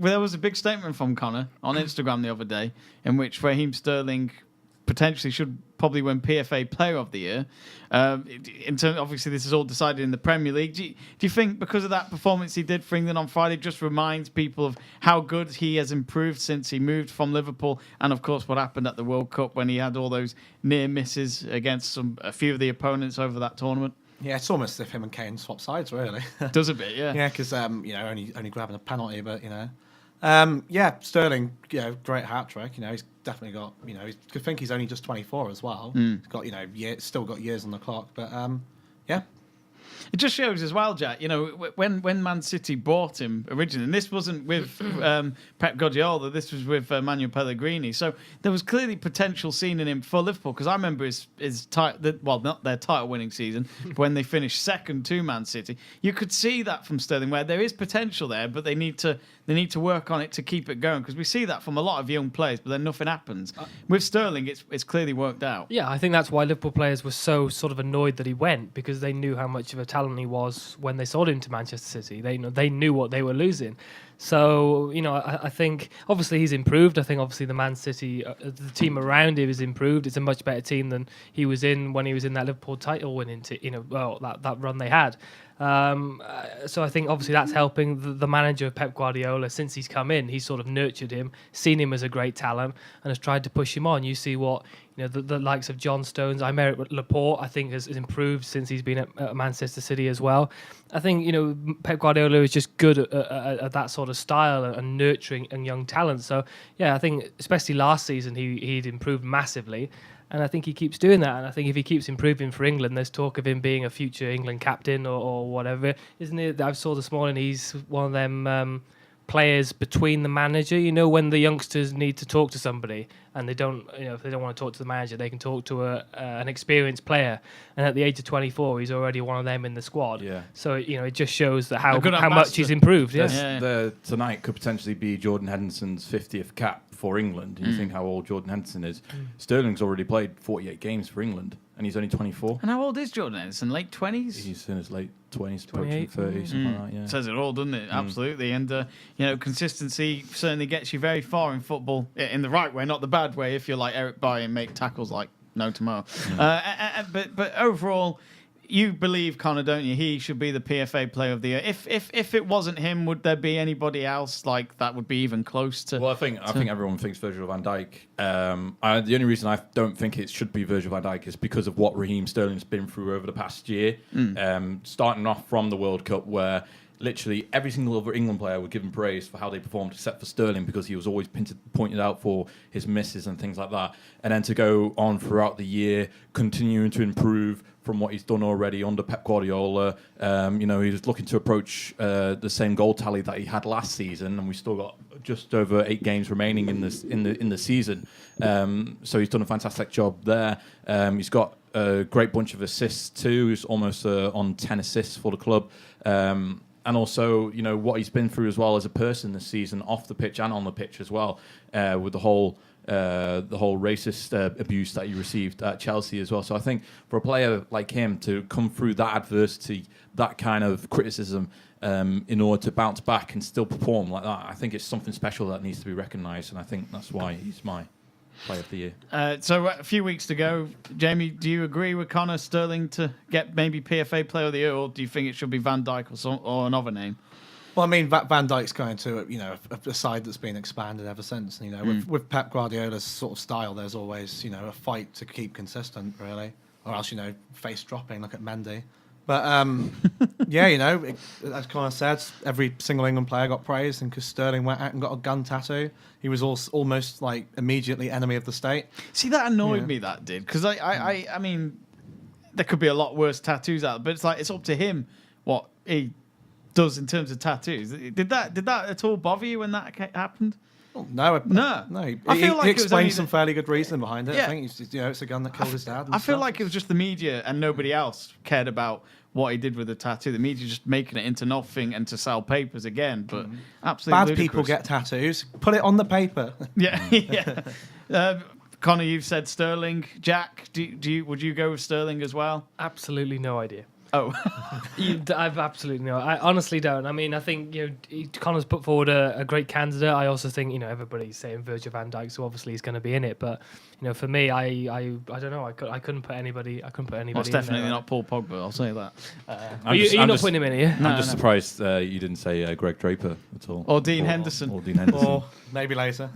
there was a big statement from Conor on Instagram the other day in which Raheem Sterling potentially should probably win PFA Player of the Year. In terms, obviously, this is all decided in the Premier League. Do you think because of that performance he did for England on Friday just reminds people of how good he has improved since he moved from Liverpool, and of course what happened at the World Cup when he had all those near misses against a few of the opponents over that tournament? Yeah, it's almost as if him and Kane swap sides, really. Does a bit, yeah. Yeah, because only grabbing a penalty, but Sterling, great hat trick. He's definitely got, I think he's only just 24 as well. He's got, still got years on the clock, but yeah. It just shows as well, Jack, when Man City bought him originally, and this wasn't with Pep Guardiola, this was with Manuel Pellegrini. So there was clearly potential seen in him for Liverpool, because I remember his not their title-winning season, but when they finished second to Man City. You could see that from Sterling, where there is potential there, but they need to work on it to keep it going, because we see that from a lot of young players, but then nothing happens. With Sterling, it's clearly worked out. Yeah, I think that's why Liverpool players were so sort of annoyed that he went, because they knew how much of a talent he was when they sold him to Manchester City. They knew what they were losing. So, I think obviously he's improved. I think obviously the Man City, the team around him is improved. It's a much better team than he was in when he was in that Liverpool title winning, that run they had. So I think obviously that's helping the manager, Pep Guardiola. Since he's come in, he's sort of nurtured him, seen him as a great talent, and has tried to push him on. You see what the likes of John Stones, Aymeric Laporte, I think has improved since he's been at Manchester City as well. I think Pep Guardiola is just good at that sort of style and nurturing and young talent. So yeah, I think especially last season he'd improved massively. And I think he keeps doing that. And I think if he keeps improving for England, there's talk of him being a future England captain or whatever. Isn't it? I saw this morning he's one of them players between the manager. When the youngsters need to talk to somebody and they don't, if they don't want to talk to the manager, they can talk to an experienced player. And at the age of 24, he's already one of them in the squad. Yeah. So, it just shows that how much he's improved. Yeah. Tonight could potentially be Jordan Henderson's 50th cap for England. And you think how old Jordan Henderson is. Sterling's already played 48 games for England, and he's only 24. And how old is Jordan Henderson? Late 20s? He's in his late 20s, approaching 30, something like that, yeah. Says it all, doesn't it? Absolutely. And, consistency certainly gets you very far in football, in the right way, not the bad way, if you're like Eric Bailly and make tackles like no tomorrow. But overall, you believe, Conor, don't you? He should be the PFA Player of the Year. If it wasn't him, would there be anybody else like that would be even close to? Well, I think everyone thinks Virgil van Dijk. The only reason I don't think it should be Virgil van Dijk is because of what Raheem Sterling's been through over the past year. Starting off from the World Cup, where literally every single other England player would give him praise for how they performed, except for Sterling, because he was always pointed out for his misses and things like that. And then to go on throughout the year, continuing to improve from what he's done already under Pep Guardiola. He was looking to approach the same goal tally that he had last season, and we still got just over 8 games remaining in the season. So he's done a fantastic job there. He's got a great bunch of assists too. He's almost on 10 assists for the club. And also, what he's been through as well as a person this season, off the pitch and on the pitch as well, with the whole racist abuse that he received at Chelsea as well. So I think for a player like him to come through that adversity, that kind of criticism, in order to bounce back and still perform like that, I think it's something special that needs to be recognised, and I think that's why he's my Player of the Year. So a few weeks to go. Jamie, do you agree with Conor, Sterling to get maybe PFA Player of the Year, or do you think it should be Van Dijk or another name? Well, I mean, Van Dijk's going to a side that's been expanded ever since. With Pep Guardiola's sort of style, there's always a fight to keep consistent, really, or else face dropping. Look at Mendy. But as Conor said, every single England player got praised, and because Sterling went out and got a gun tattoo, he was almost like immediately enemy of the state. See, that annoyed me. That did, because I mean, there could be a lot worse tattoos out, but it's up to him what he does in terms of tattoos. Did that at all bother you when that happened? Oh, no. He explained some fairly good reasoning behind it. Yeah. I think it's a gun that killed his dad. I feel like it was just the media and nobody else cared about what he did with the tattoo. The media just making it into nothing and to sell papers again. But absolutely bad ludicrous. People get tattoos. Put it on the paper. Yeah. Conor, you've said Sterling. Jack, would you go with Sterling as well? Absolutely no idea. Oh, I've absolutely no. I honestly don't. I mean, I think Conor's put forward a great candidate. I also think everybody's saying Virgil van Dijk, so obviously he's going to be in it. But for me, I don't know. I couldn't put anybody. well, it's definitely not Paul Pogba. I'll say that. You're not putting him in, are you? I'm just surprised you didn't say Greg Draper at all. Or Dean Henderson. Or Dean Henderson. Or maybe later.